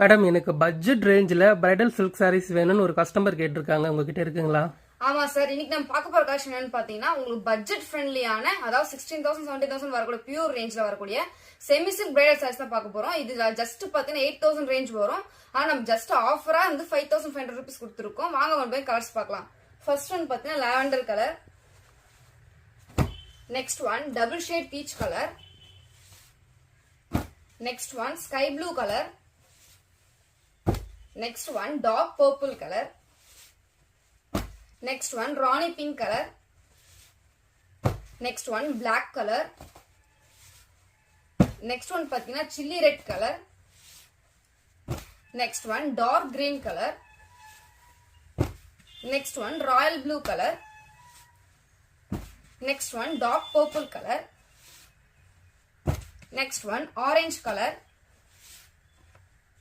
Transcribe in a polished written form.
Madam எனக்கு budget ரேஞ்சில் bridal silk saris வேணும்னு ஒரு கஸ்டமர் கேட்டிருக்காங்க, உங்ககிட்ட இருக்குங்களா? ஆமா சார், இன்னைக்கு நம்ம பார்க்க போற கலெக்ஷன் என்னன்னு பாத்தீங்கன்னா உங்களுக்கு பட்ஜெட் ஃப்ரெண்ட்லியான, அதாவது 16,000 17,000 வரக்கூடிய பியூர் ரேஞ்ச்ல வரக்கூடிய செமி சில்க் பிரைடல் சாரீஸ் தான் பார்க்க போறோம். இது ஜஸ்ட் பாத்தீங்கன்னா 8,000 ரேஞ்ச் வரும். ஆனா நம்ம ஜஸ்ட் ஆஃபரா வந்து 5,500 rupees கொடுத்துருக்கோம். வாங்க ஒன் போய் கலர்ஸ் பார்க்கலாம். ஃபர்ஸ்ட் ஒன் பாத்தீங்கன்னா lavender colour, next one double shade peach colour, next one sky blue colour, next one dark purple color, next one Ronnie pink color, next one black color, next one pathina chilli red color, next one dark green color, next one royal blue color, next one dark purple color, next one orange color,